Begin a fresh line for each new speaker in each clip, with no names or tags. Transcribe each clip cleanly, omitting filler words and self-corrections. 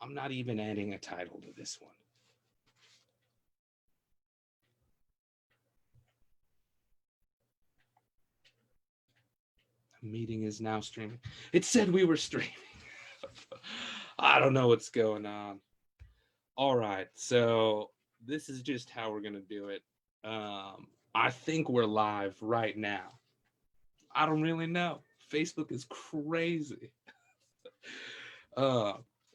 I'm not even adding a title to this one. The meeting is now streaming. It said we were streaming. I don't know what's going on. All right, so this is just how we're gonna do it. I think we're live right now. I don't really know. Facebook is crazy. Uh,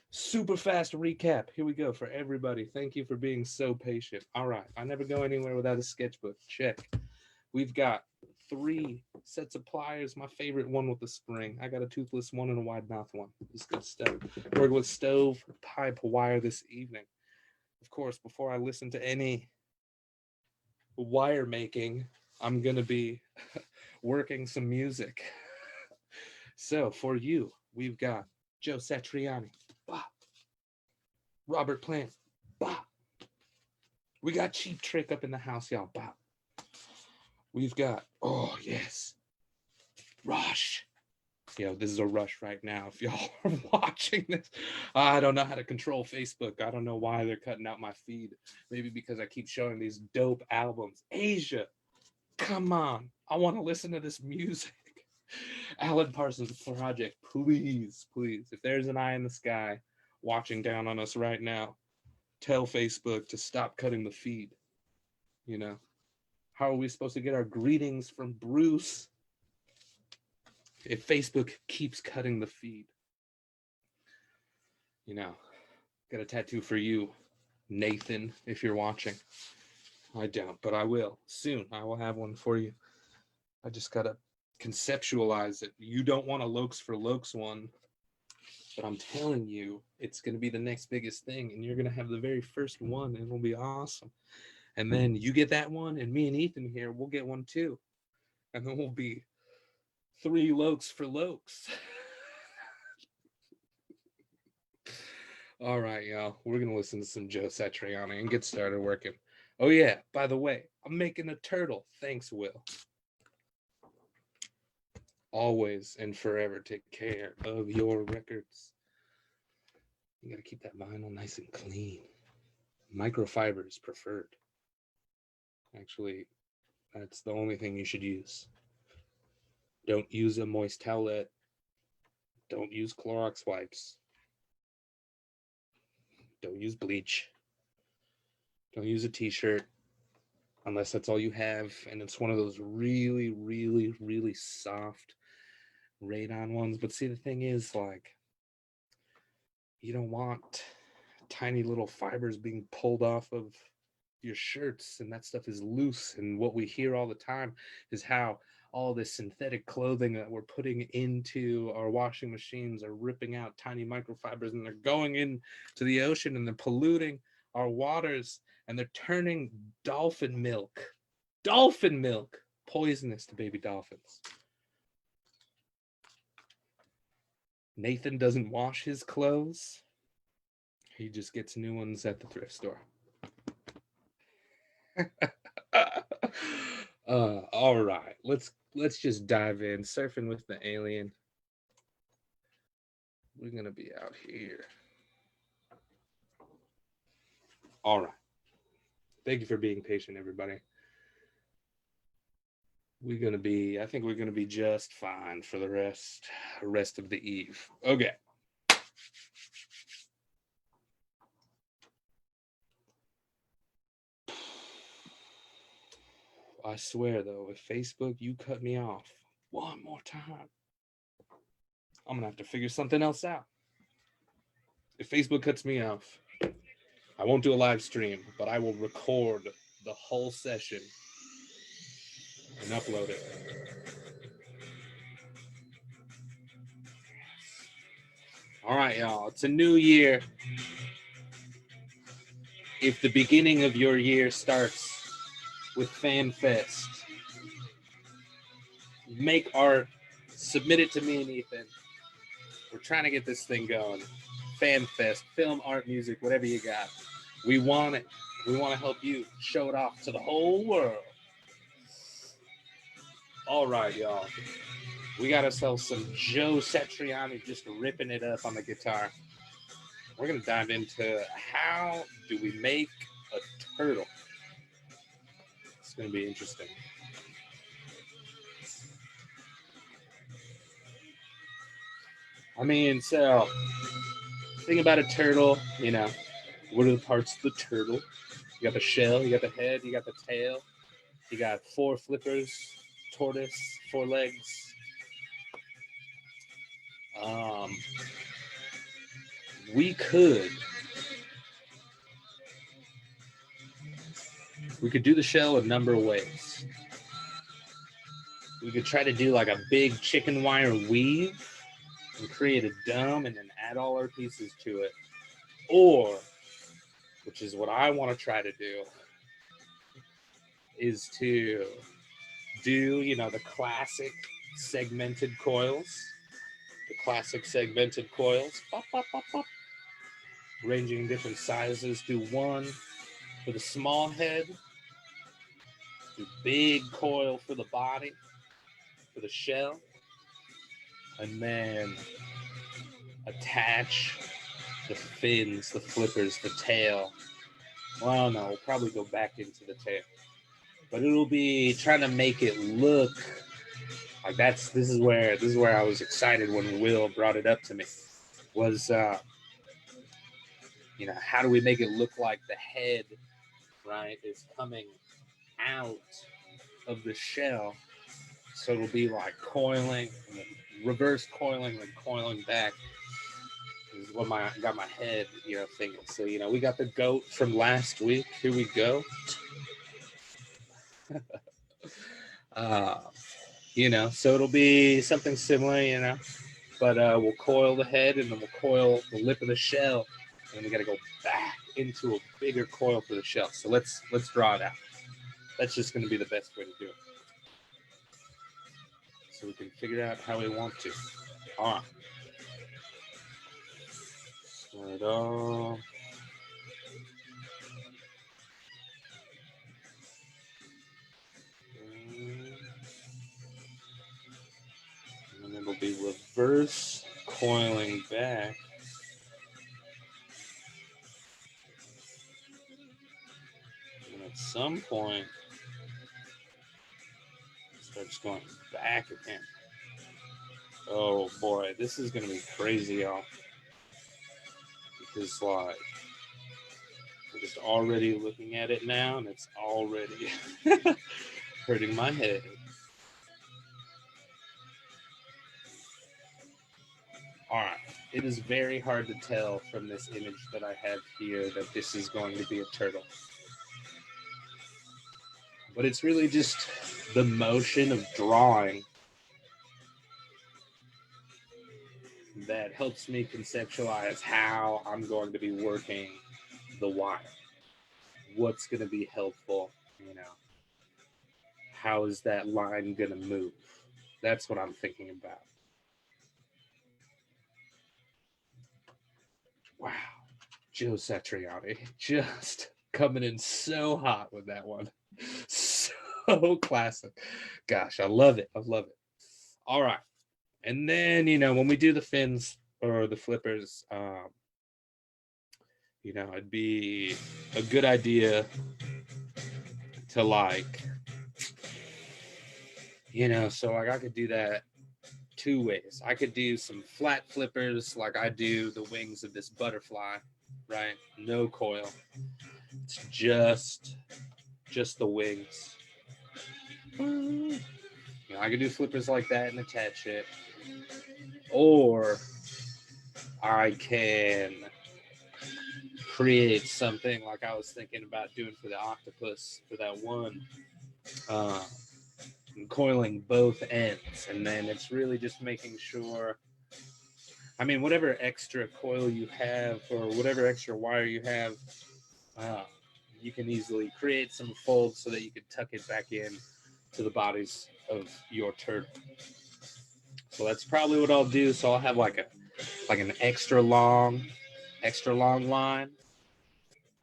Super fast recap. Here we go for everybody. Thank you for being so patient. All right, I never go anywhere without a sketchbook. Check. We've got 3 sets of pliers. My favorite one with the spring. I got a toothless one and a wide mouth one. This good stuff. Work with stove pipe wire this evening. Of course, before I listen to any wire making, I'm gonna be working some music. So for you, we've got Joe Satriani, bah. Robert Plant, bah. We got Cheap Trick up in the house, y'all, bah. We've got, oh yes, Rush. Yo, this is a rush right now. If y'all are watching this, I don't know how to control Facebook. I don't know why they're cutting out my feed. Maybe because I keep showing these dope albums. Asia, come on. I want to listen to this music. Alan Parsons Project, please, please. If there's an eye in the sky watching down on us right now, tell Facebook to stop cutting the feed. You know, how are we supposed to get our greetings from Bruce if Facebook keeps cutting the feed? You know, got a tattoo for you, Nathan, if you're watching. I don't, but I will. Soon, I will have one for you. I just got to conceptualize it. You don't want a Lokes for Lokes one, but I'm telling you, it's going to be the next biggest thing, and you're going to have the very first one, and it'll be awesome. And then you get that one, and me and Ethan here, we'll get one too. And then we'll be 3 Lokes for Lokes. All right, y'all. We're going to listen to some Joe Satriani and get started working. Oh, yeah. By the way, I'm making a turtle. Thanks, Will. Always and forever take care of your records. You got to keep that vinyl nice and clean. Microfiber is preferred. Actually, that's the only thing you should use. Don't use a moist towelette. Don't use Clorox wipes. Don't use bleach. Don't use a t-shirt unless that's all you have and it's one of those really, really, really soft rayon ones. But see, the thing is, like, you don't want tiny little fibers being pulled off of your shirts, and that stuff is loose. And what we hear all the time is how all this synthetic clothing that we're putting into our washing machines are ripping out tiny microfibers, and they're going into the ocean and they're polluting our waters, and they're turning dolphin milk poisonous to baby dolphins. Nathan doesn't wash his clothes. He just gets new ones at the thrift store. All right, let's just dive in. Surfing with the alien. We're gonna be out here. All right. Thank you for being patient, everybody. I think we're gonna be just fine for the rest of the eve. Okay. I swear though, if Facebook, you cut me off one more time, I'm gonna have to figure something else out. If Facebook cuts me off, I won't do a live stream, but I will record the whole session and upload it. All right, y'all. It's a new year. If the beginning of your year starts with FanFest, make art, submit it to me and Ethan. We're trying to get this thing going. FanFest, film, art, music, whatever you got. We want it. We want to help you show it off to the whole world. All right, y'all. We got ourselves some Joe Satriani just ripping it up on the guitar. we're going to dive into how do we make a turtle. It's going to be interesting. I mean, so think about a turtle, you know, what are the parts of the turtle? You got the shell, you got the head, you got the tail, you got 4 flippers, tortoise, 4 legs. We could do the shell a number of ways. We could try to do like a big chicken wire weave and create a dome and then add all our pieces to it. Or, which is what I want to try to do, is to do, you know, the classic segmented coils. The classic segmented coils. Bop, bop, bop, bop. Ranging in different sizes. Do one for the small head. Do big coil for the body, for the shell. And then attach the fins, the flippers, the tail. Well, no, we'll probably go back into the tail. But it'll be trying to make it look like this is where I was excited when Will brought it up to me. Was you know, how do we make it look like the head, right, is coming out of the shell? So it'll be like coiling, and then reverse coiling, and coiling back. Is what got my head, you know, thinking. So, you know, we got the goat from last week. Here we go. You know, so it'll be something similar, you know, but we'll coil the head and then we'll coil the lip of the shell, and we got to go back into a bigger coil for the shell. So let's draw it out. That's just going to be the best way to do it. So we can figure out how we want to. All right. Start off. And it'll be reverse coiling back. And at some point, it starts going back again. Oh boy, this is gonna be crazy, y'all. Because like, I'm just already looking at it now, and it's already hurting my head. All right, it is very hard to tell from this image that I have here that this is going to be a turtle. But it's really just the motion of drawing that helps me conceptualize how I'm going to be working the wire. What's going to be helpful, you know? How is that line going to move? That's what I'm thinking about. Wow. Joe Satriani just coming in so hot with that one. So classic. Gosh, I love it. I love it. All right. And then, you know, when we do the fins or the flippers, you know, it'd be a good idea to like, you know, so like I could do that 2 ways. I could do some flat flippers like I do the wings of this butterfly, right? No coil. It's just the wings. You know, I could do flippers like that and attach it. Or I can create something like I was thinking about doing for the octopus for that one. Coiling both ends, and then it's really just making sure, I mean, whatever extra coil you have or whatever extra wire you have, you can easily create some folds so that you can tuck it back in to the bodies of your turtle. So that's probably what I'll do. So I'll have like an extra long line.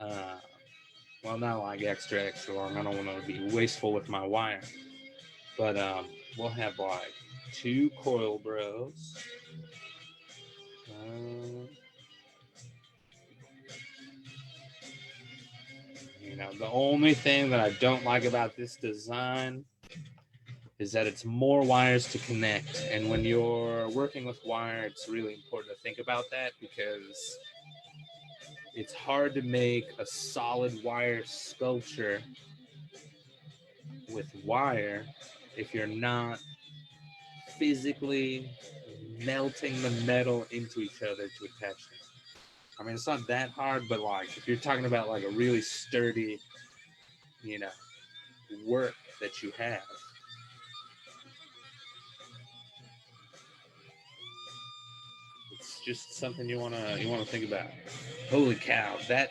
Well, not like extra long. I don't want to be wasteful with my wire. But we'll have like 2 coil bros. You know, the only thing that I don't like about this design is that it's more wires to connect. And when you're working with wire, it's really important to think about that because it's hard to make a solid wire sculpture with wire if you're not physically melting the metal into each other to attach them. I mean, it's not that hard, but like if you're talking about like a really sturdy, you know, work that you have, it's just something you wanna think about. Holy cow, that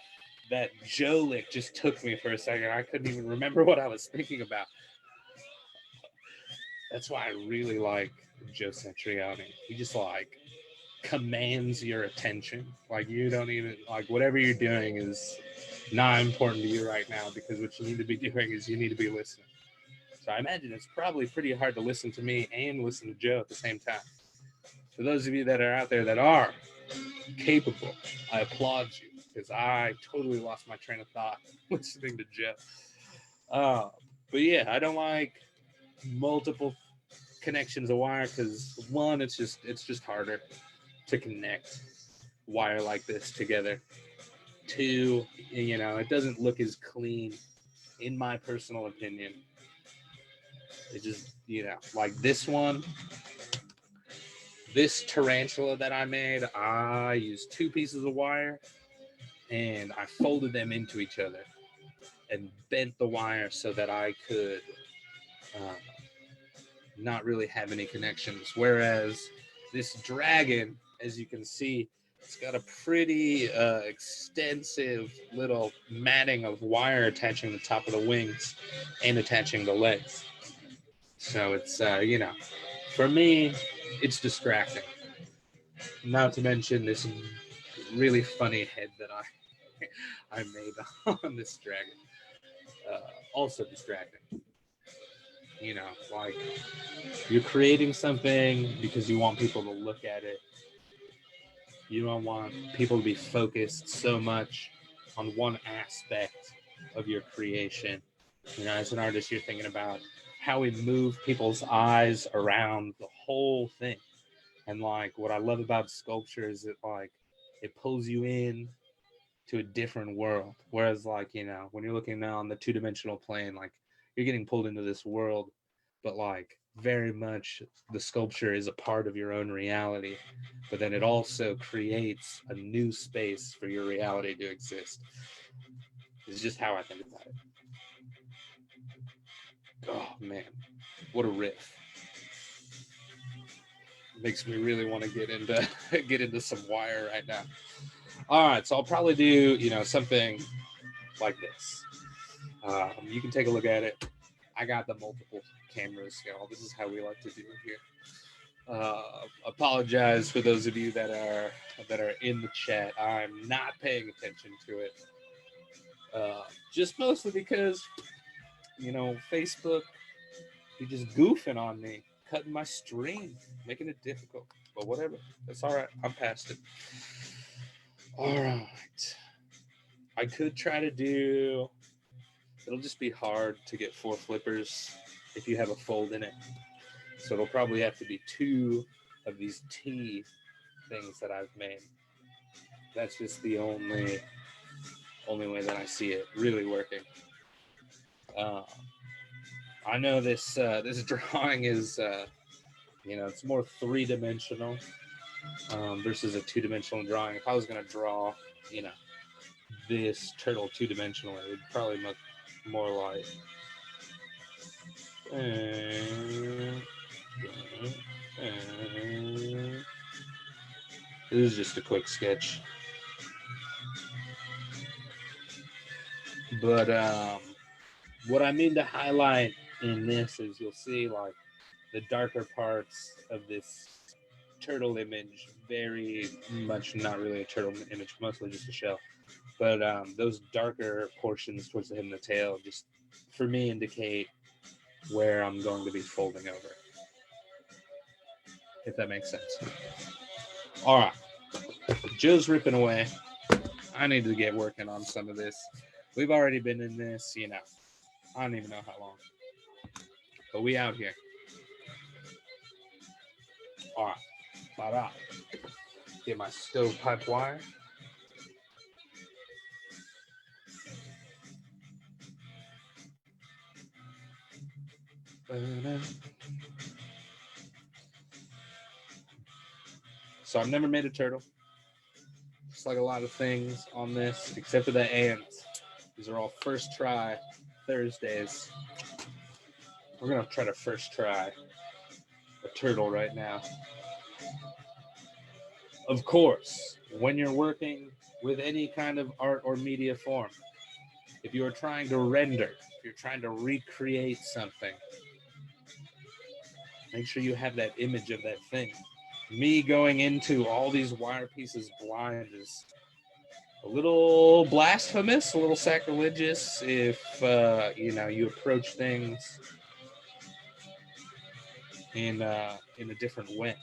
Joe lick just took me for a second. I couldn't even remember what I was thinking about. That's why I really like Joe Satriani. He just like commands your attention. Like you don't even like whatever you're doing is not important to you right now because what you need to be doing is you need to be listening. So I imagine it's probably pretty hard to listen to me and listen to Joe at the same time. For those of you that are out there that are capable, I applaud you because I totally lost my train of thought listening to Joe. Uh, but yeah, I don't like multiple connections of wire because one, it's just harder to connect wire like this together. Two, you know, it doesn't look as clean, in my personal opinion. It just, you know, like this one, this tarantula that I made, I used two pieces of wire and I folded them into each other and bent the wire so that I could uh, not really have any connections. Whereas this dragon, as you can see, it's got a pretty extensive little matting of wire attaching the top of the wings and attaching the legs. So it's, you know, for me, it's distracting. Not to mention this really funny head that I made on this dragon. Also distracting. You know, like you're creating something because you want people to look at it. You don't want people to be focused so much on one aspect of your creation. You know, as an artist, you're thinking about how we move people's eyes around the whole thing. And like what I love about sculpture is that like it pulls you in to a different world. Whereas like, you know, when you're looking now on the two-dimensional plane, like you're getting pulled into this world, but like very much the sculpture is a part of your own reality, but then it also creates a new space for your reality to exist. It's just how I think about it. Oh man, what a riff. Makes me really want to get into get into some wire right now. All right, so I'll probably do, you know, something like this. You can take a look at it. I got the multiple cameras, y'all. This is how we like to do it here. Apologize for those of you that are in the chat. I'm not paying attention to it, just mostly because you know Facebook, you're just goofing on me, cutting my stream, making it difficult. But whatever, that's all right. I'm past it. All right, I could try to do. It'll just be hard to get four flippers if you have a fold in it. So it'll probably have to be two of these T things that I've made. That's just the only way that I see it really working. Uh, I know this drawing is you know, it's more three-dimensional versus a two-dimensional drawing. If I was gonna draw, you know, this turtle two-dimensional, it would probably look more like. This is just a quick sketch. But what I mean to highlight in this is you'll see like the darker parts of this turtle image, very much not really a turtle image, mostly just a shell. But those darker portions towards the head and the tail just, for me, indicate where I'm going to be folding over, if that makes sense. All right, Joe's ripping away. I need to get working on some of this. We've already been in this, I don't even know how long. But we out here. All right. Bye-bye. Get my stovepipe wire. So I've never made a turtle. Just like a lot of things on this, except for the ants. These are all first try Thursdays. We're going to try to first try a turtle right now. Of course, when you're working with any kind of art or media form, if you are trying to render, if you're trying to recreate something, make sure you have that image of that thing. Me going into all these wire pieces blind is a little blasphemous, a little sacrilegious if you approach things in a different way.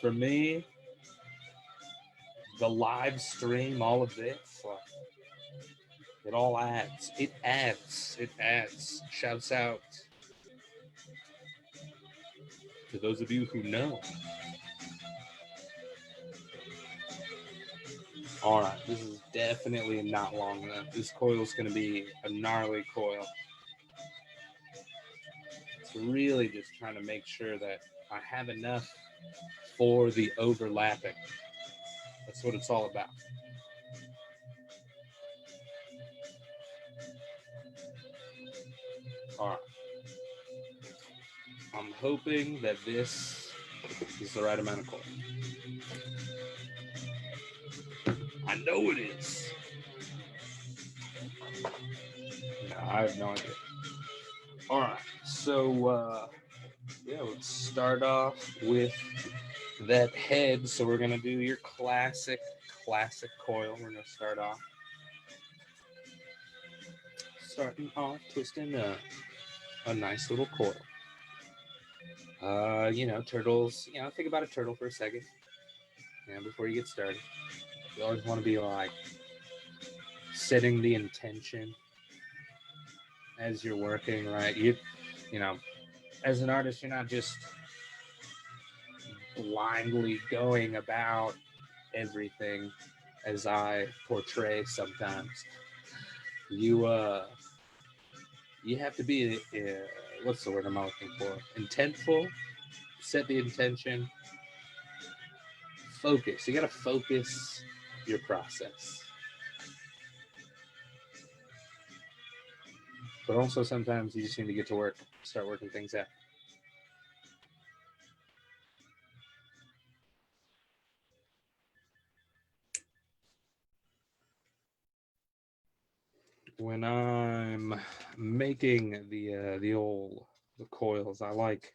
For me, the live stream, all of this, it all adds. It adds. Shouts out to those of you who know. All right, this is definitely not long enough. This coil is going to be a gnarly coil. It's really just trying to make sure that I have enough for the overlapping. That's what it's all about. All right. I'm hoping that this is the right amount of coil. I know it is. No, I have no idea. All right, so let's start off with that head. So we're gonna do your classic coil. We're gonna start off twisting a nice little coil. Turtles. Think about a turtle for a second. Before you get started, you always want to be like setting the intention as you're working, right? As an artist, you're not just blindly going about everything as I portray sometimes. You have to be what's the word I'm looking for? Intentful. Set the intention. Focus. You got to focus your process. But also sometimes you just need to get to work, start working things out. When I'm making the coils, I like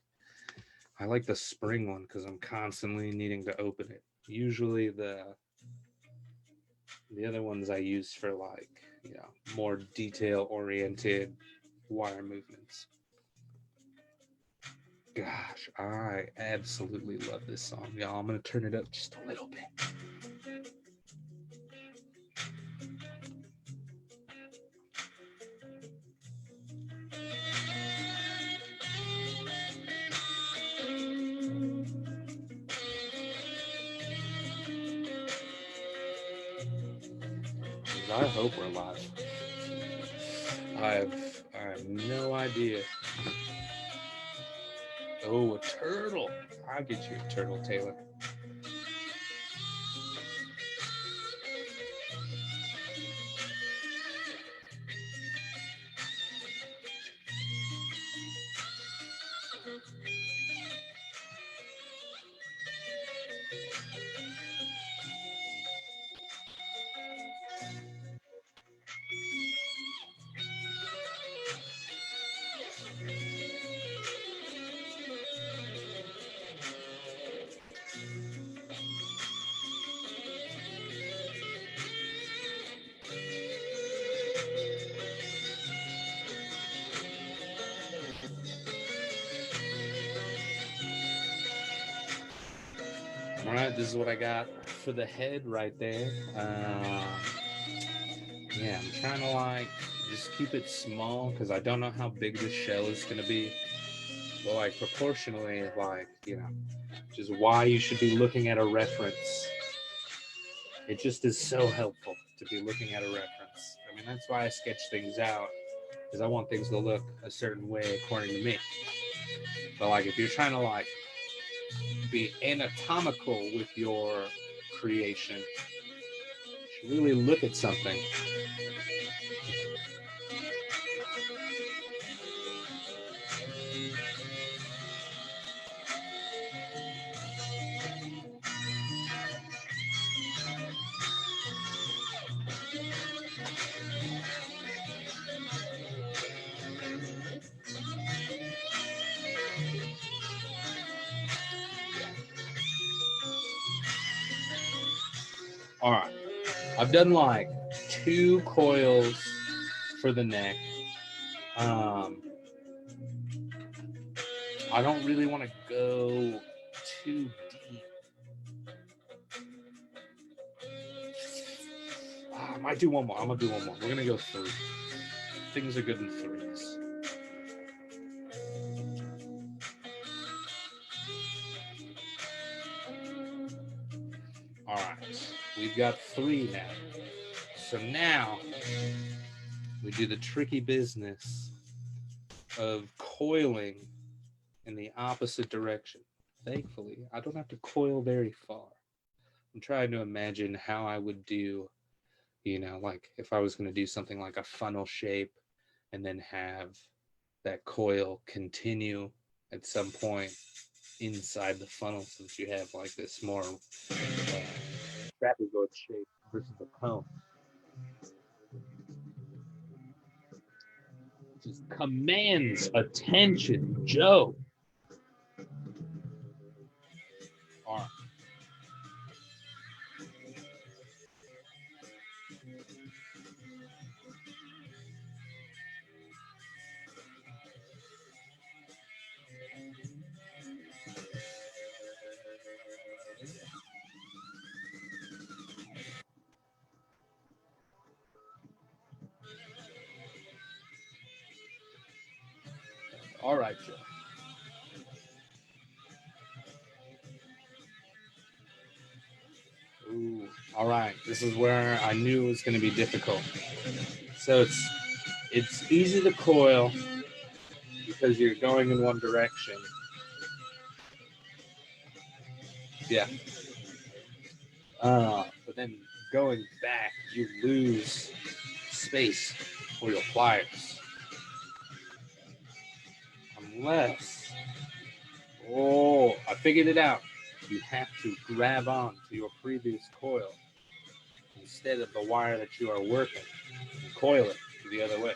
the spring one because I'm constantly needing to open it. Usually the other ones I use for more detail oriented wire movements. Gosh, I absolutely love this song, y'all. I'm gonna turn it up just a little bit. I hope we're live. I have no idea. Oh, a turtle. I'll get you a turtle, Taylor. All right, this is what I got for the head right there. Yeah, I'm trying to like just keep it small because I don't know how big this shell is gonna be. But like proportionally, like, which is why you should be looking at a reference. It just is so helpful to be looking at a reference. I mean, that's why I sketch things out, because I want things to look a certain way according to me. But like, if you're trying to like be anatomical with your creation, you should really look at something. All right, I've done like 2 coils for the neck. I don't really want to go too deep. I might do one more. I'm gonna do one more. We're gonna go 3. Things are good in 3s. All right, we've got 3 now. So now we do the tricky business of coiling in the opposite direction. Thankfully, I don't have to coil very far. I'm trying to imagine how I would do, like if I was going to do something like a funnel shape and then have that coil continue at some point inside the funnel, since you have like this more trapezoid shape versus a cone. Just commands attention, Joe. All right. All right, Joe. Ooh, all right. This is where I knew it was going to be difficult. So it's easy to coil because you're going in one direction. Yeah. But then going back, you lose space for your pliers. Unless, I figured it out. You have to grab on to your previous coil instead of the wire that you are working and coil it to the other way.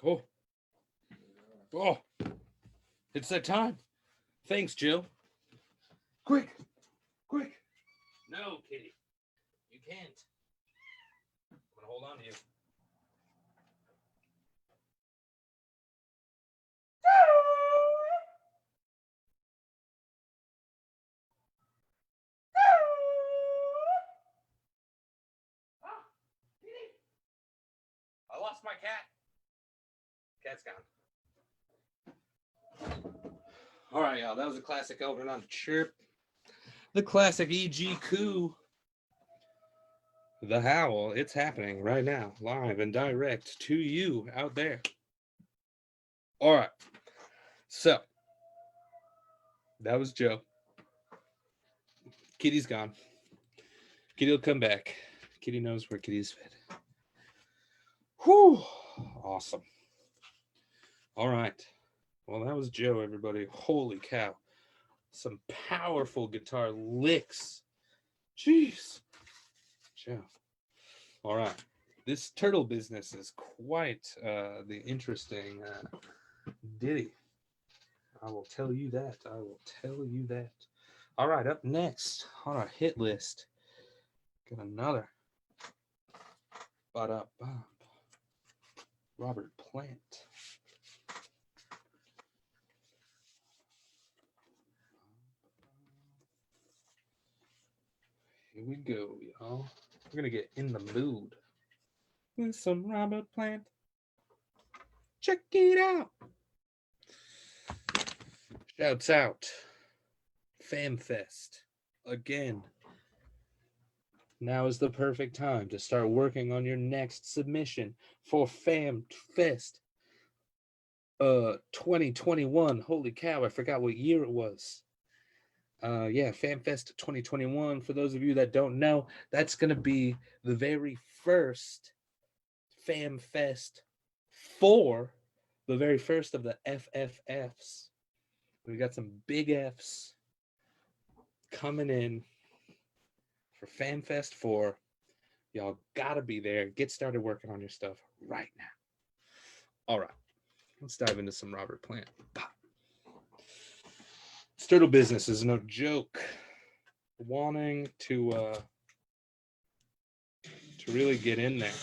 Oh, oh, it's that time. Thanks, Jill. Quick, quick. No, Kitty, you can't. I'm gonna hold on to you. I lost my cat. Cat's gone. All right, y'all. That was a classic Elvin on Chirp. The classic E.G. Coo. The Howl. It's happening right now, live and direct to you out there. All right. So, that was Joe. Kitty's gone. Kitty will come back. Kitty knows where Kitty's fed. Whew. Awesome. All right. Well, that was Joe, everybody. Holy cow. Some powerful guitar licks. Jeez. Joe. All right. This turtle business is quite the interesting ditty. I will tell you that. I will tell you that. All right. Up next on our hit list, got another. Ba-da-ba. Robert Plant. Here we go, y'all. We're going to get in the mood with some Robert Plant. Check it out. Shouts out. FamFest. Again. Now is the perfect time to start working on your next submission for FamFest 2021. Holy cow, I forgot what year it was. FamFest 2021. For those of you that don't know, that's going to be the very first FamFest for the very first of the FFFs. We got some big Fs coming in for FamFest 4. Y'all gotta be there. Get started working on your stuff right now. All right, let's dive into some Robert Plant. This turtle business is no joke. Wanting to really get in there.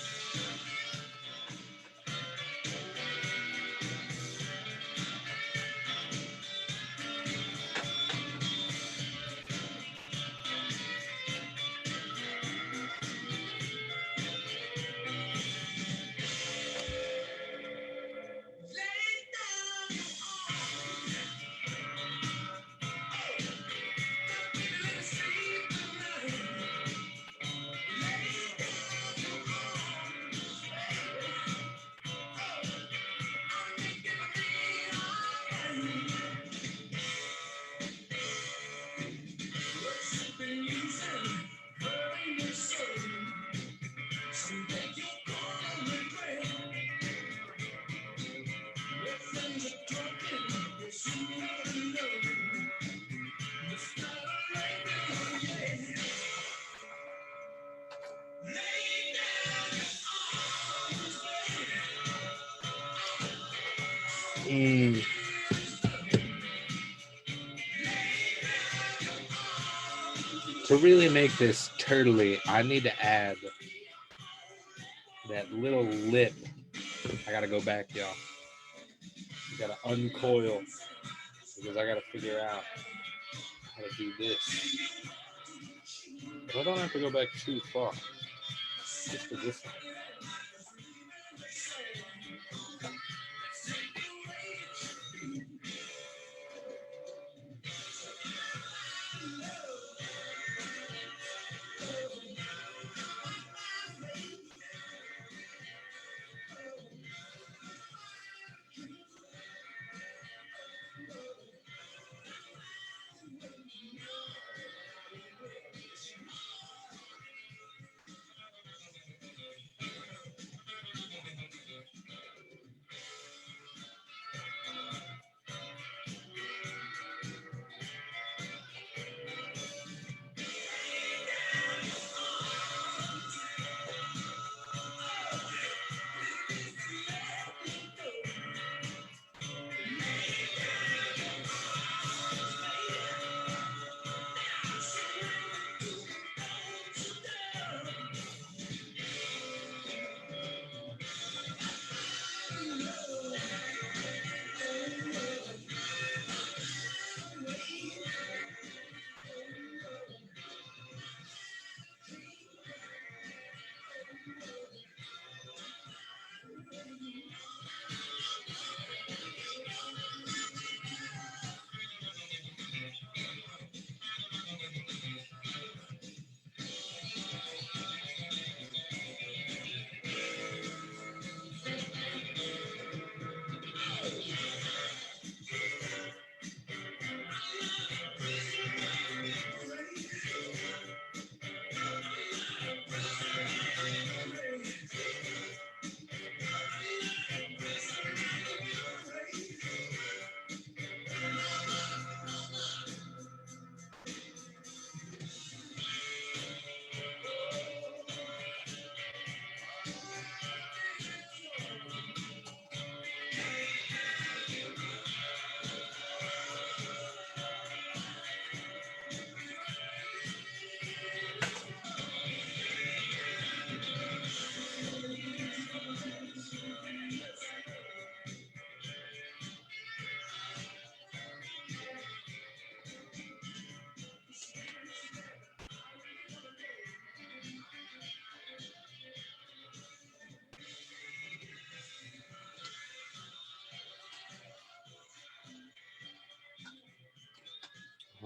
To really make this turtly, I need to add that little lip. I gotta go back, y'all. I gotta uncoil because I gotta figure out how to do this. But I don't have to go back too far. Just for this one.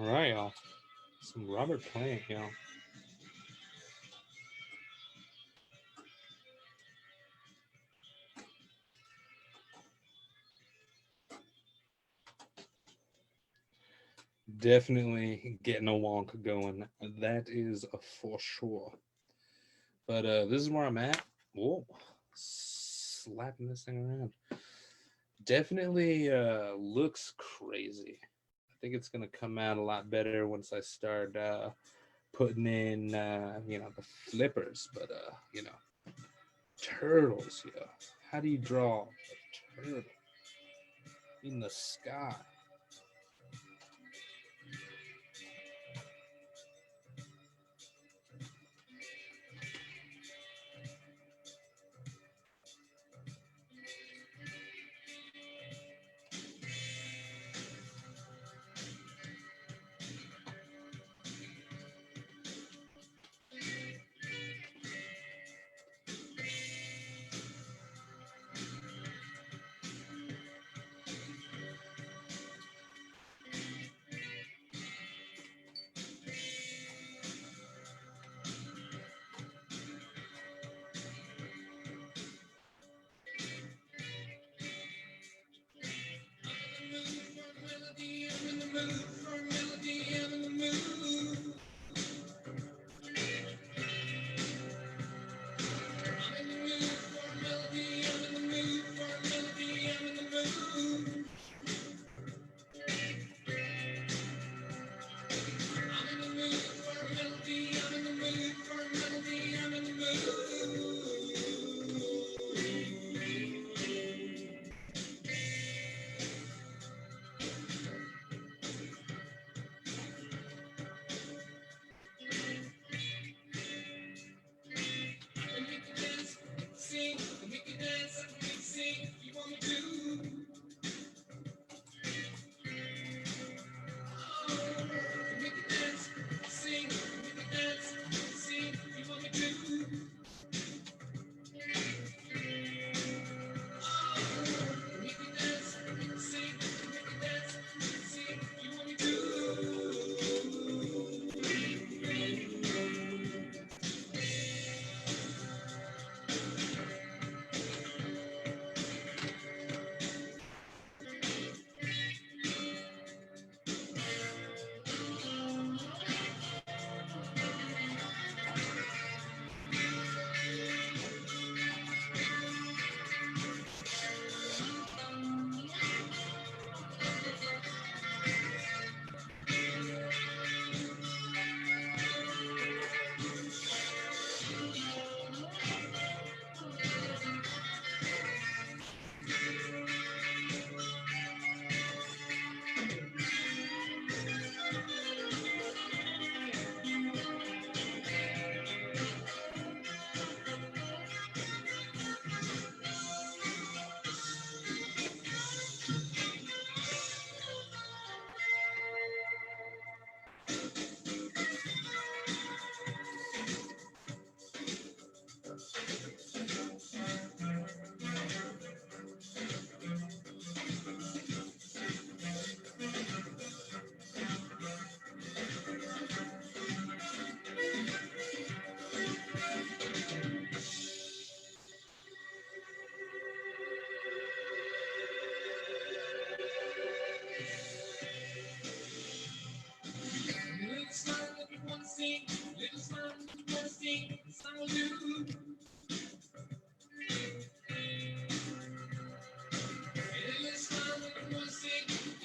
All right, y'all. Some Robert Plant, y'all. Definitely getting a wonk going. That is a for sure. But this is where I'm at. Whoa, slapping this thing around. Definitely looks crazy. I think it's gonna come out a lot better once I start putting in the flippers. But turtles, yeah. How do you draw a turtle in the sky?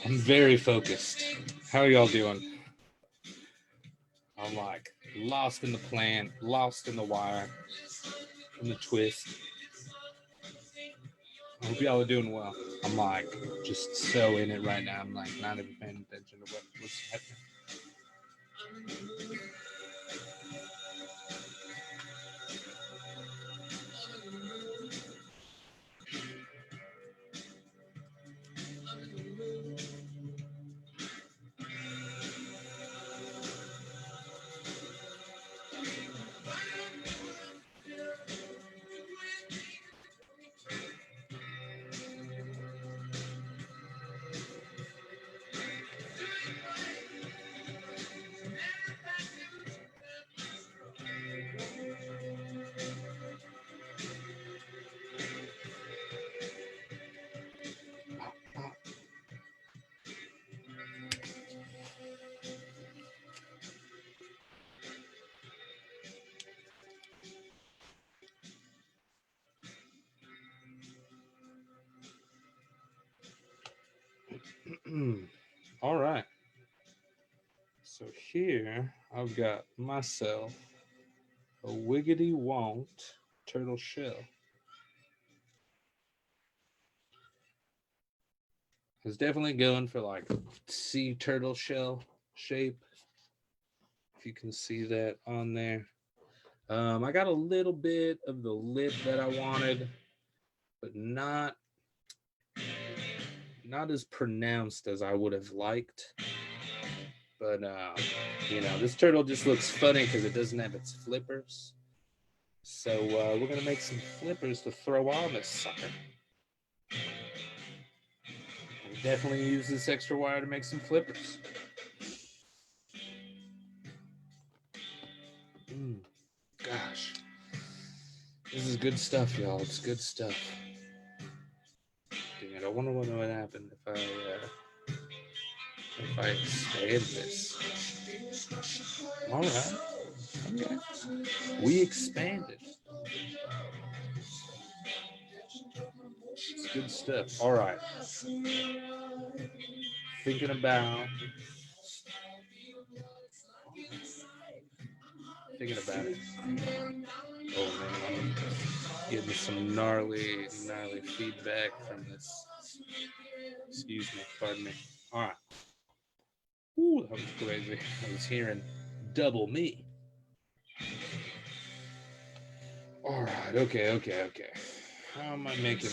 I'm very focused. How are y'all doing? I'm like lost in the plan, lost in the wire, in the twist. I hope y'all are doing well. I'm like just so in it right now. I'm like not even paying attention to what's happening. All right. So here I've got myself a Wiggity Won't turtle shell. I was definitely going for like sea turtle shell shape. If you can see that on there. I got a little bit of the lip that I wanted, but not as pronounced as I would have liked. But this turtle just looks funny because it doesn't have its flippers. So we're gonna make some flippers to throw on this sucker. We'll definitely use this extra wire to make some flippers. Gosh, this is good stuff, y'all. It's good stuff. Dang it, I wonder what would happen if I expand this. All right. Okay. We expanded. It's good stuff. All right. Thinking about it. Oh man, I'm getting some gnarly feedback from this. Excuse me, pardon me. All right. Ooh, that was crazy. I was hearing double me. All right. Okay. How am I making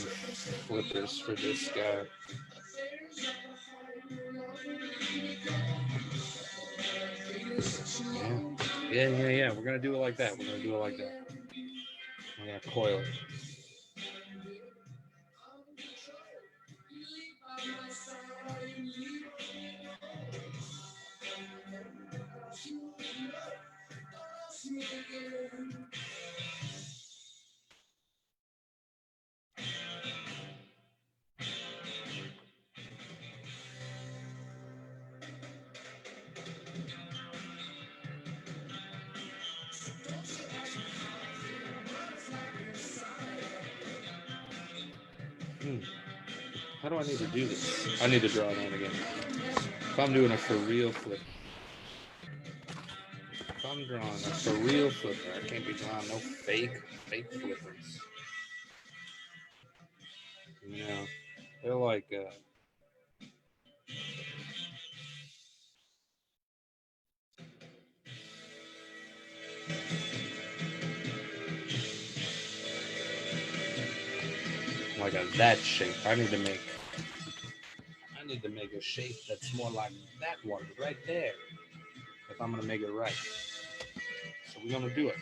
flippers for this guy? Yeah. We're gonna do it like that. We're gonna coil it. How do I need to do this? I need to draw it on again. If I'm doing a for real flip. If I'm drawing a for real flipper, I can't be drawing no fake flippers. No, they're like that shape. I need to make a shape that's more like that one right there. If I'm gonna make it right. So we're gonna do it.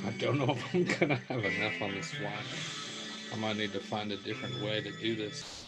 I don't know if I'm gonna have enough on this wine. I might need to find a different way to do this.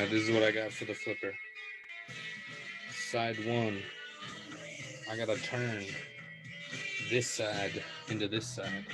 right, this is what I got for the flipper. Side one, I gotta turn this side into this side.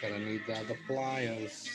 Gonna need the pliers.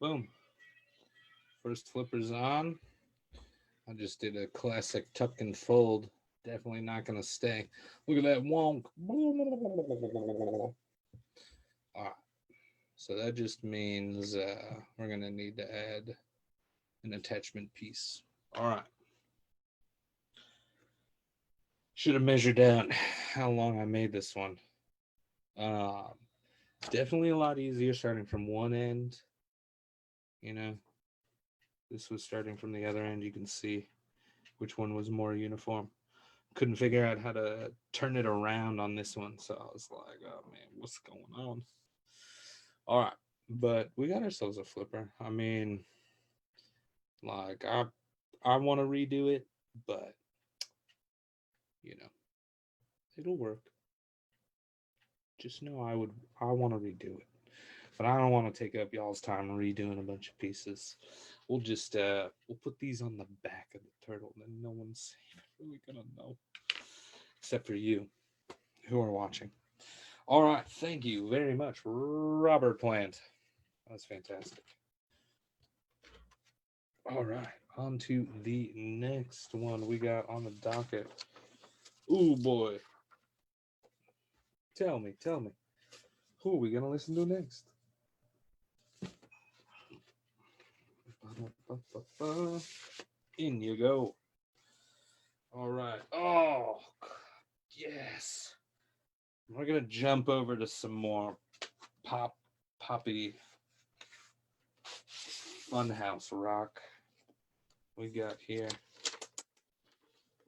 Boom. First flipper's on. I just did a classic tuck and fold. Definitely not going to stay. Look at that wonk. All right. So that just means we're going to need to add an attachment piece. All right. Should have measured out how long I made this one. Definitely a lot easier starting from one end. You know, this was starting from the other end. You can see which one was more uniform. Couldn't figure out how to turn it around on this one, so I was like, oh man, what's going on? All right, but we got ourselves a flipper. I mean, like I want to redo it, but you know, it'll work. Just know I want to redo it, but I don't want to take up y'all's time redoing a bunch of pieces. We'll put these on the back of the turtle, and no one's really gonna know, except for you who are watching. All right, thank you very much, Robert Plant. That's fantastic. All right, on to the next one we got on the docket. Ooh boy. Tell me. Who are we gonna listen to next? In you go. All right. Oh, yes. We're gonna jump over to some more poppy funhouse rock. We got here.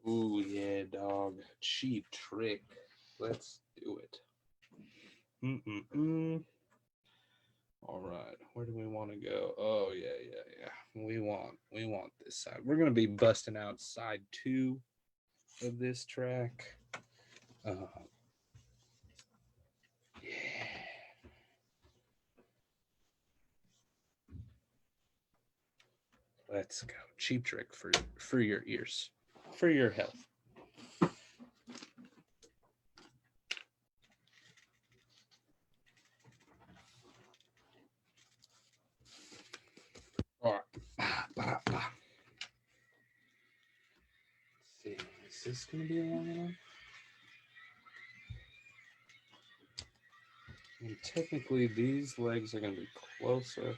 Ooh yeah, dog. Cheap Trick. Let's do it. All right, where do we want to go? Oh yeah. We want this side. We're gonna be busting out side 2 of this track. Yeah. Let's go. Cheap Trick for your ears, for your health. All right. Let's see. Is this gonna be long enough? And technically, these legs are gonna be closer.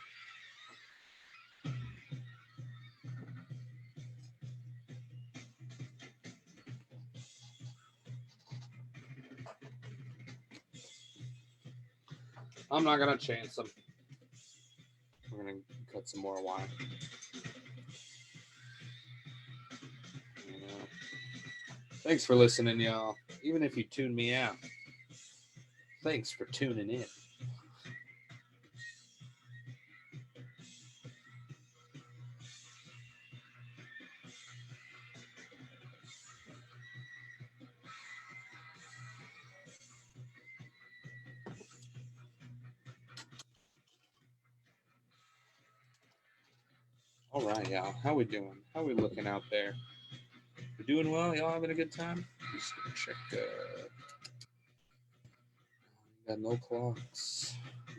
I'm not gonna chance them. We're gonna cut some more wire. Thanks for listening, y'all. Even if you tune me out, thanks for tuning in. All right, y'all. How we doing? How we looking out there? We doing well? Y'all having a good time? Just gonna check. Got no clocks,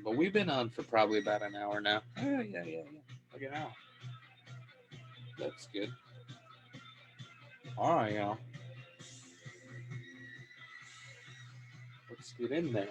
but we've been on for probably about an hour now. Yeah. Like an hour. That's good. All right, y'all. Let's get in there.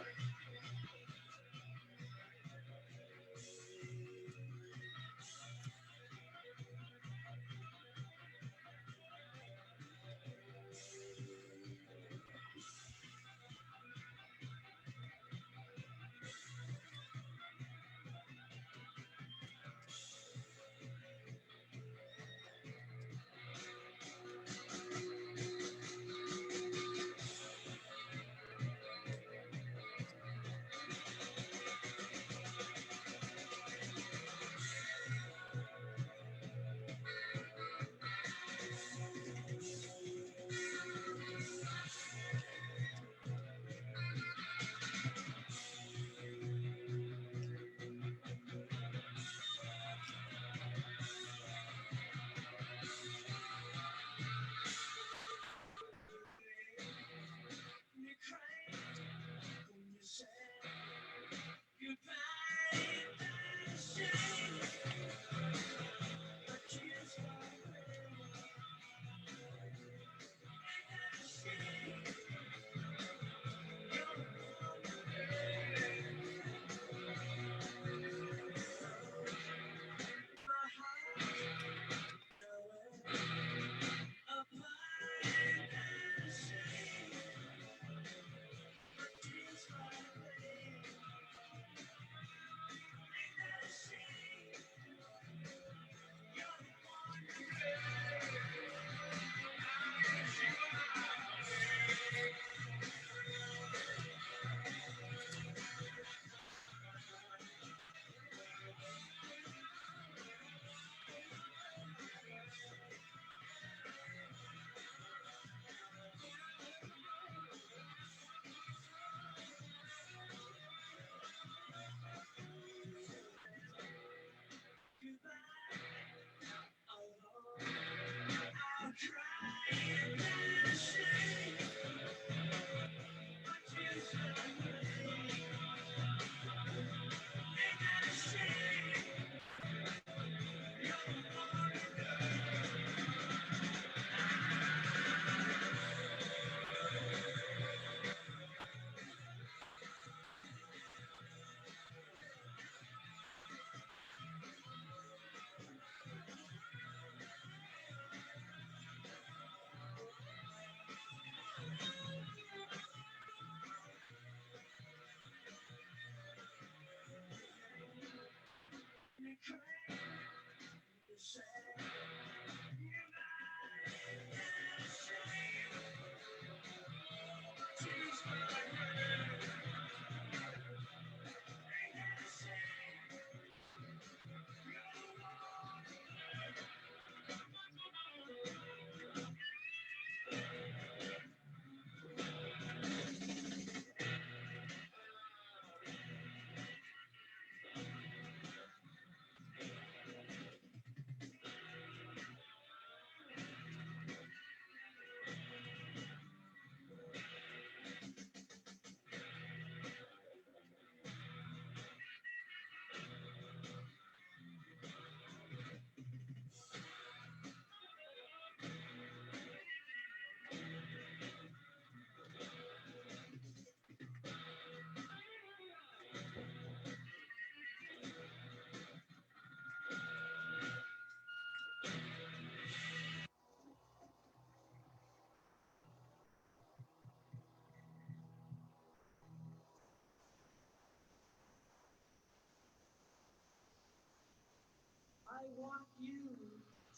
want you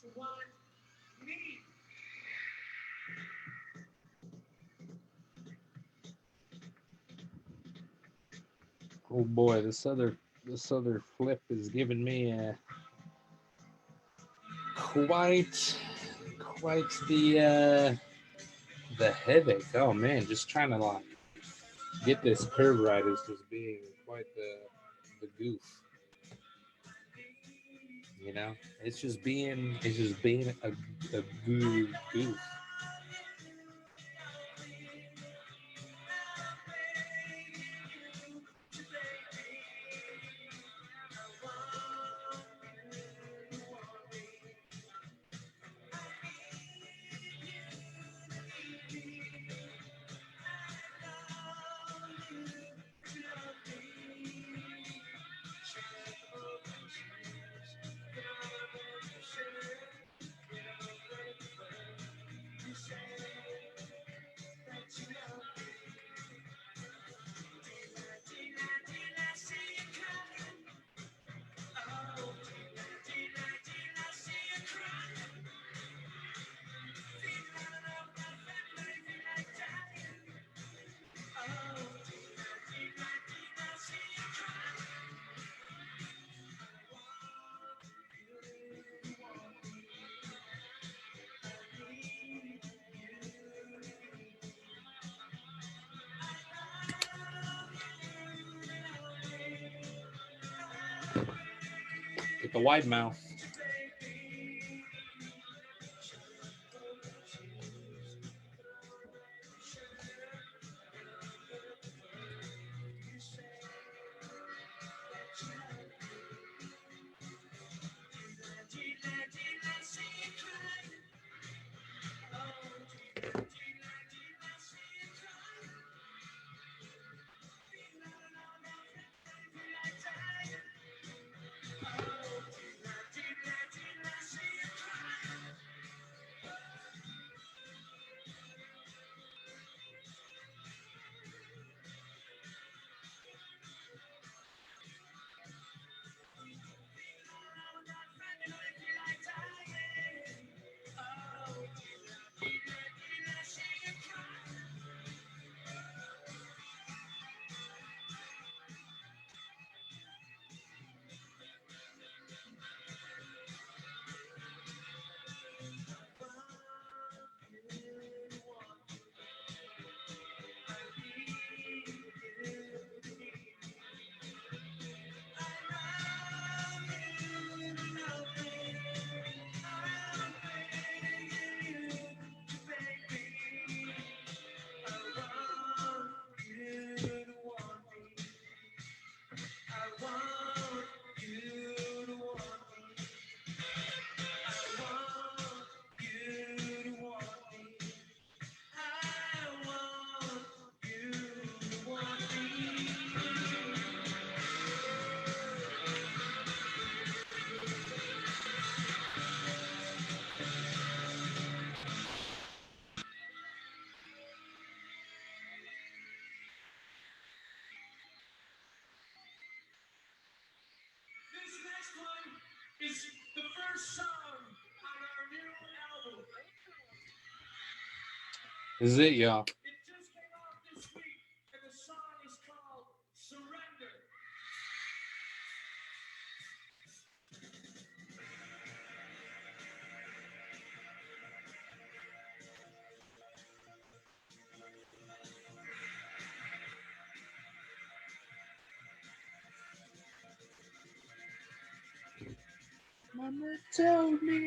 to want me.
Oh boy, this other flip is giving me quite the headache. Oh man, just trying to like get this curve right is just being quite the goof. You know, it's just being a goof. Get the wide mouth.
This next one is the first song on our new album.
This is it, y'all.
It just came out this week, and the song is called Surrender.
Mama told me,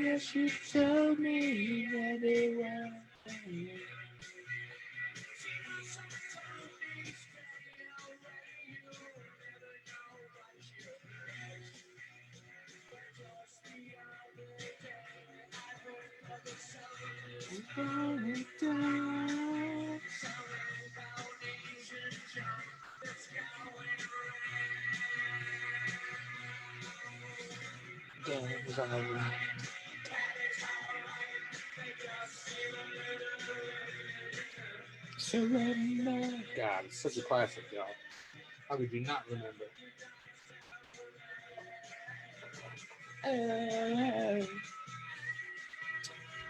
yeah, she told me that it was. Surrender. God, it's such a classic, y'all. How could you not remember? What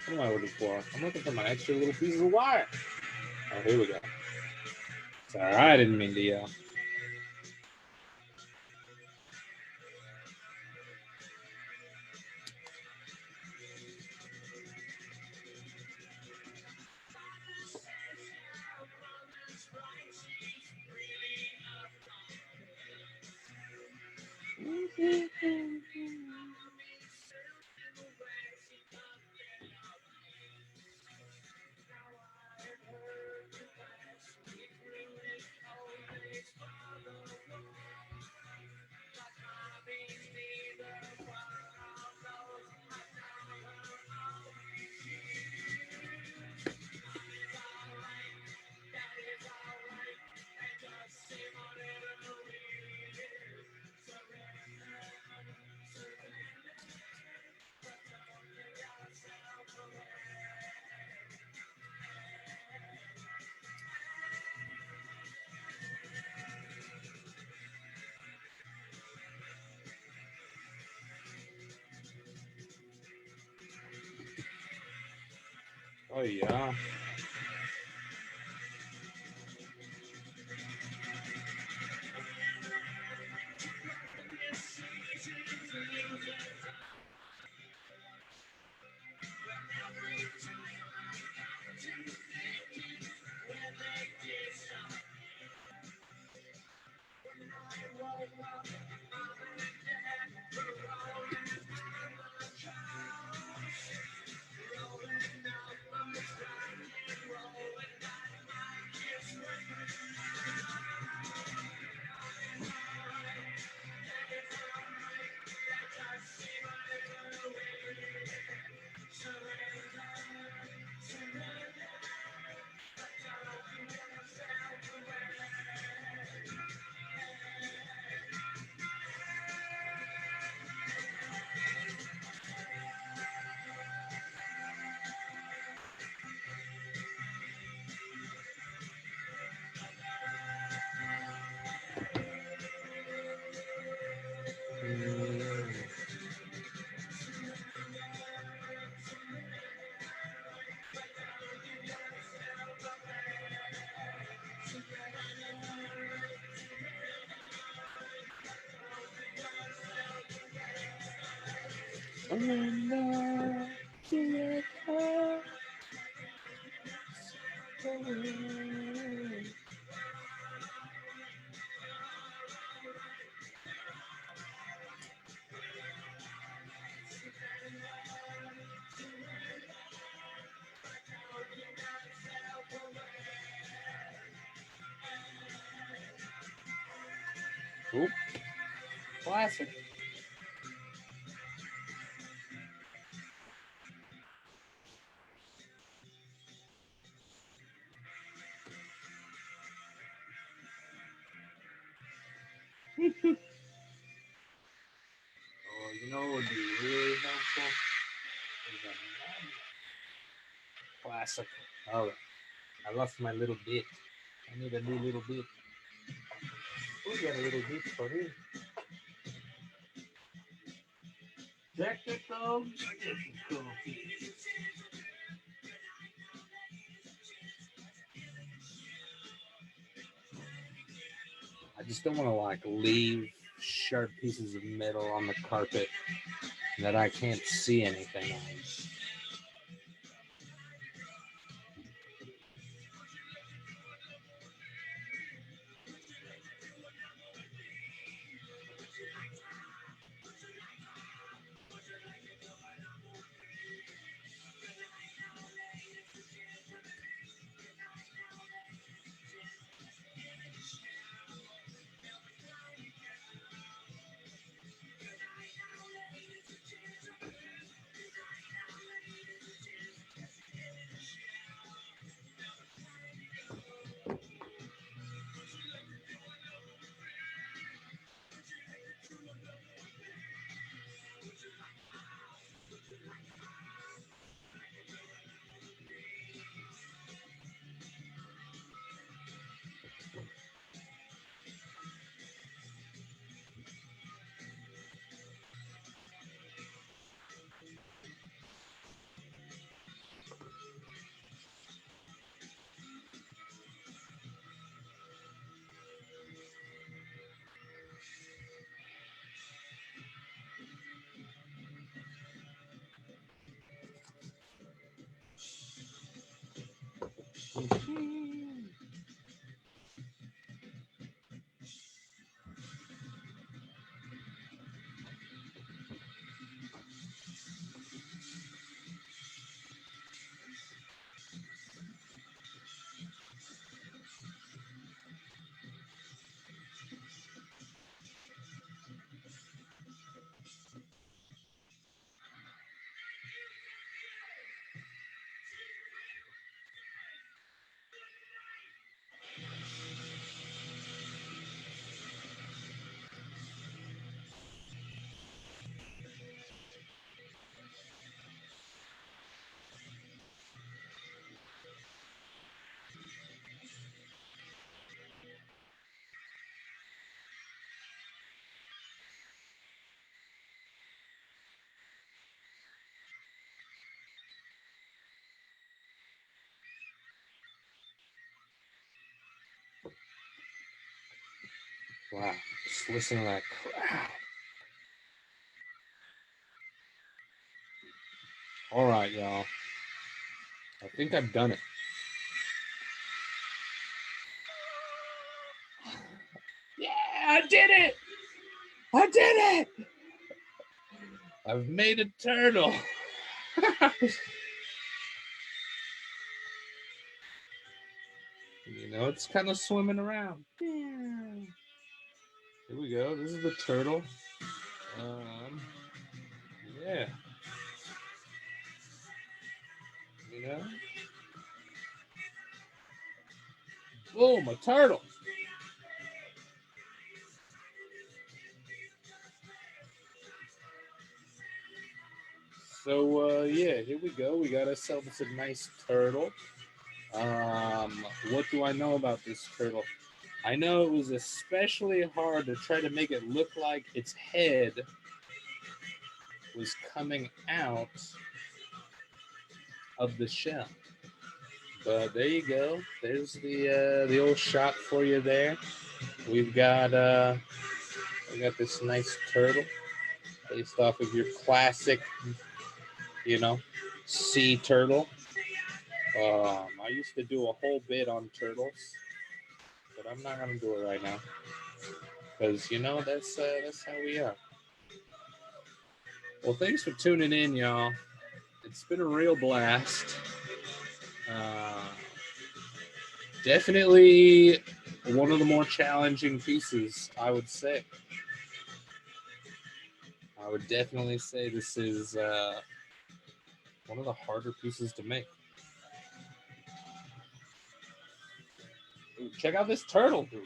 am I looking for? I'm looking for my extra little pieces of wire. Oh, here we go. Sorry, I didn't mean to yell. Oh yeah. Oop. Classic. Oh, you know what would be really helpful? Is a magnet. Classic. Oh, I lost my little bit. I need a new little bit. We got a little bit for me. Technical difficulties. I just don't want to like leave sharp pieces of metal on the carpet that I can't see anything on. Wow, just listen to that crowd. All right, y'all. I think I've done it. Yeah, I did it! I did it! I've made a turtle. You know, it's kind of swimming around. Here we go. This is the turtle. Yeah. You know? Boom, a turtle. So, yeah, here we go. We got ourselves a nice turtle. What do I know about this turtle? I know it was especially hard to try to make it look like its head was coming out of the shell. But there you go. There's the old shot for you there. We've got this nice turtle based off of your classic, you know, sea turtle. I used to do a whole bit on turtles, but I'm not gonna do it right now because you know that's how we are. Well, thanks for tuning in, y'all. It's been a real blast. Uh, Definitely one of the more challenging pieces, I would say. I would definitely say this is one of the harder pieces to make. Ooh, check out this turtle, dude.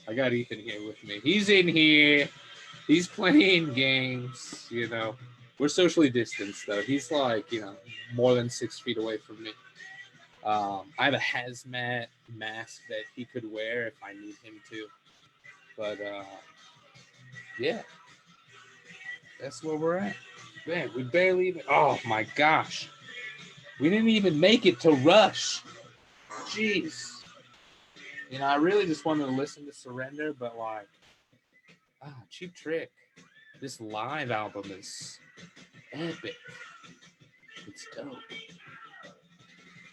I got Ethan here with me. He's in here. He's playing games. You know, we're socially distanced though. He's like, you know, more than 6 feet away from me. I have a hazmat mask that he could wear if I need him to. But yeah, that's where we're at. Man, we barely even. Oh my gosh, we didn't even make it to Rush. Jeez. You know, I really just wanted to listen to Surrender, but like, Cheap Trick. This live album is epic. It's dope.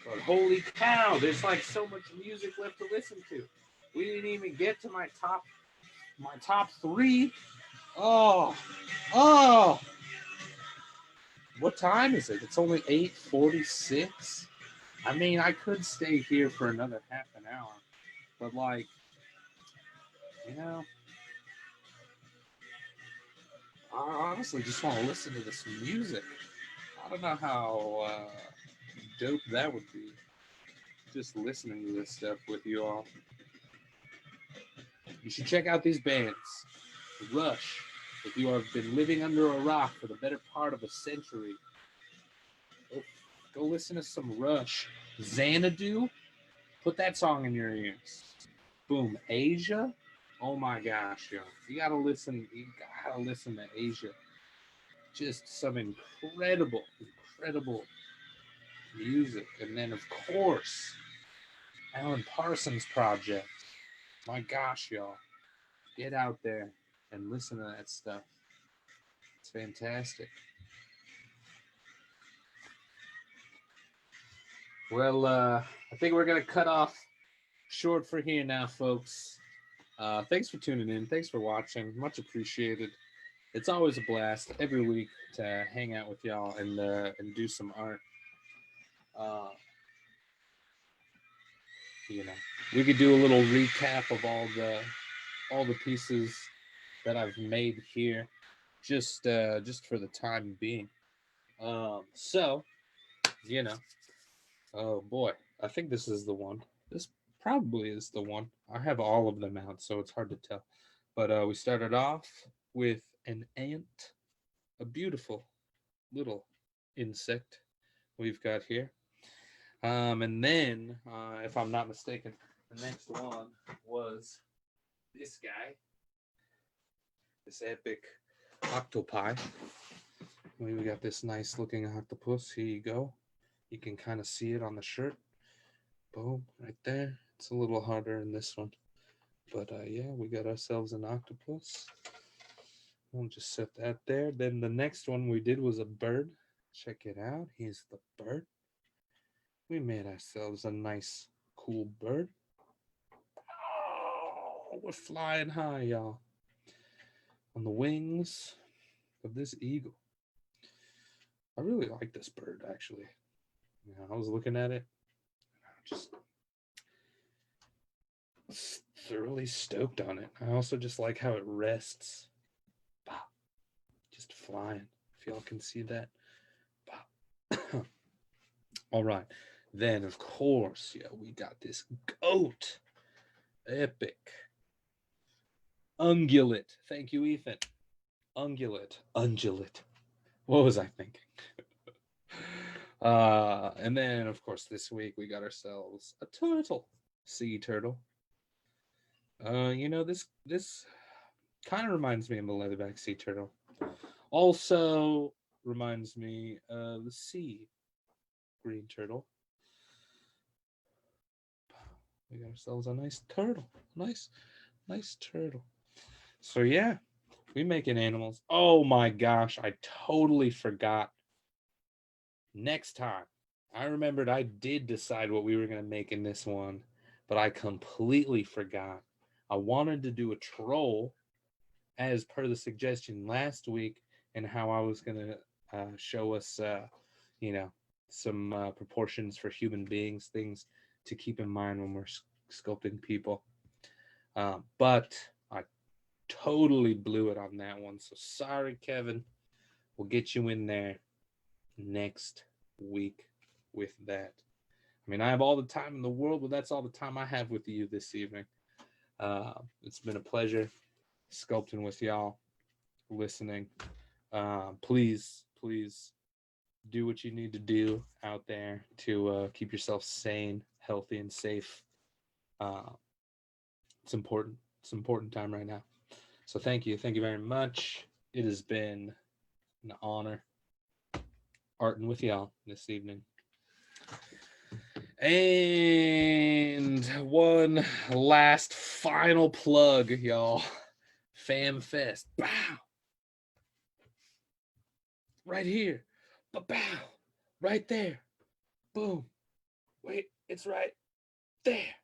But holy cow, there's like so much music left to listen to. We didn't even get to my top three. Oh, oh. What time is it? It's only 8:46. I mean, I could stay here for another half an hour, but like, you know, I honestly just want to listen to this music. I don't know how dope that would be. Just listening to this stuff with you all. You should check out these bands. Rush. If you have been living under a rock for the better part of a century, go listen to some Rush. Xanadu. Put that song in your ears. Boom. Asia. Oh my gosh, yo. You gotta listen. You gotta listen to Asia. Just some incredible music. And then, of course, Alan Parsons Project. My gosh, y'all. Get out there and listen to that stuff. It's fantastic. Well, I think we're gonna cut off short for here now, folks. Thanks for tuning in. Thanks for watching. Much appreciated. It's always a blast every week to hang out with y'all and do some art. Uh, you know, we could do a little recap of all the pieces that I've made here, just for the time being. So you know, oh boy, I think this is the one. This probably is the one. I have all of them out, so it's hard to tell. But we started off with an ant, a beautiful little insect we've got here. And then, if I'm not mistaken, the next one was this guy, this epic octopi. We got this nice looking octopus. Here you go. You can kind of see it on the shirt. Boom, right there. It's a little harder in this one. But yeah, we got ourselves an octopus. We'll just set that there. Then the next one we did was a bird. Check it out. Here's the bird. We made ourselves a nice, cool bird. Oh, we're flying high, y'all. On the wings of this eagle. I really like this bird, actually. Yeah, I was looking at it. Just thoroughly stoked on it. I also just like how it rests. Just flying. If y'all can see that. All right. Then, of course, yeah, we got this goat. Epic. Ungulate. Thank you, Ethan. Ungulate. Ungulate. What was I thinking? And then, of course, this week we got ourselves a turtle. Sea turtle. This kind of reminds me of the leatherback sea turtle. Also reminds me of the sea green turtle. We got ourselves a nice turtle. Nice turtle. So yeah, we making animals. Oh my gosh, I totally forgot. Next time, I remembered I did decide what we were gonna make in this one, but I completely forgot. I wanted to do a troll as per the suggestion last week, and how I was gonna show us, you know, some proportions for human beings, things to keep in mind when we're sculpting people. But I totally blew it on that one. So sorry, Kevin. We'll get you in there next week with that. I mean, I have all the time in the world, but that's all the time I have with you this evening. It's been a pleasure sculpting with y'all, listening. Please do what you need to do out there to keep yourself sane, healthy, and safe. Uh, it's important. It's an important time right now. So thank you. Thank you very much. It has been an honor arting with y'all this evening. And one last final plug, y'all. Fam Fest. Bow. Right here. Bow. Right there. Boom. Wait, it's right there.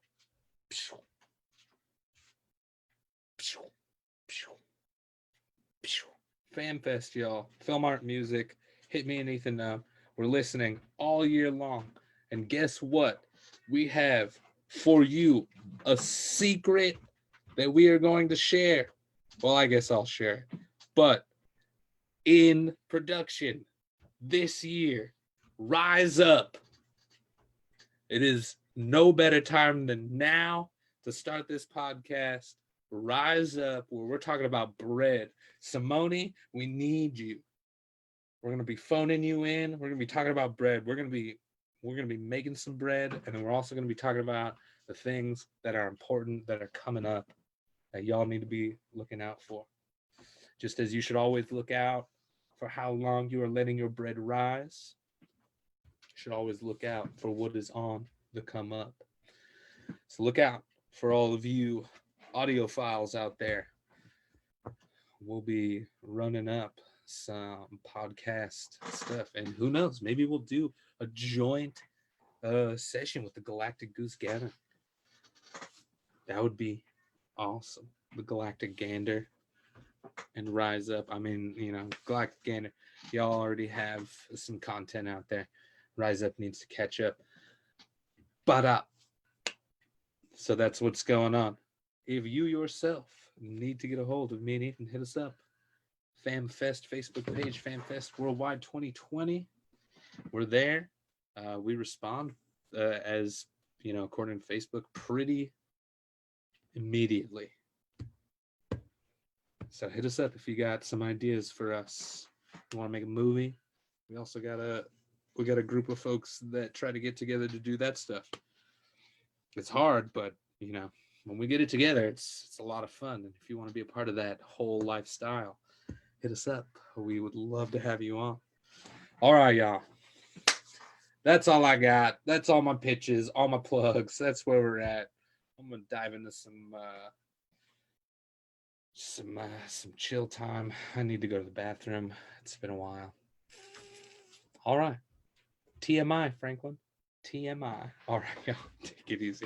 FanFest, y'all. Film art music. Hit me and Ethan up. We're listening all year long. And guess what? We have for you a secret that we are going to share. Well, I guess I'll share it. But in production this year, Rise Up. It is no better time than now to start this podcast. Rise Up, where we're talking about bread. Simone, we need you. We're gonna be phoning you in. We're gonna be talking about bread. We're gonna be making some bread, and then we're also gonna be talking about the things that are important that are coming up that y'all need to be looking out for. Just as you should always look out for how long you are letting your bread rise, you should always look out for what is on the come up. So look out for all of you audiophiles out there. We'll be running up some podcast stuff, and who knows, maybe we'll do a joint session with the Galactic Goose Gavin. That would be awesome. The Galactic Gander and Rise Up. I mean, Galactic Gander, y'all already have some content out there. Rise Up needs to catch up. But so that's what's going on. If you yourself need to get a hold of me and Ethan, hit us up. FamFest Facebook page, FamFest Worldwide 2020. We're there. We respond as according to Facebook, pretty immediately. So hit us up if you got some ideas for us. You want to make a movie? We also got a group of folks that try to get together to do that stuff. It's hard, but when we get it together, it's a lot of fun. And if you want to be a part of that whole lifestyle, hit us up. We would love to have you on. All right, y'all. That's all I got. That's all my pitches, all my plugs. That's where we're at. I'm gonna dive into some chill time. I need to go to the bathroom. It's been a while. All right. TMI, Franklin. TMI. All right, y'all. Take it easy.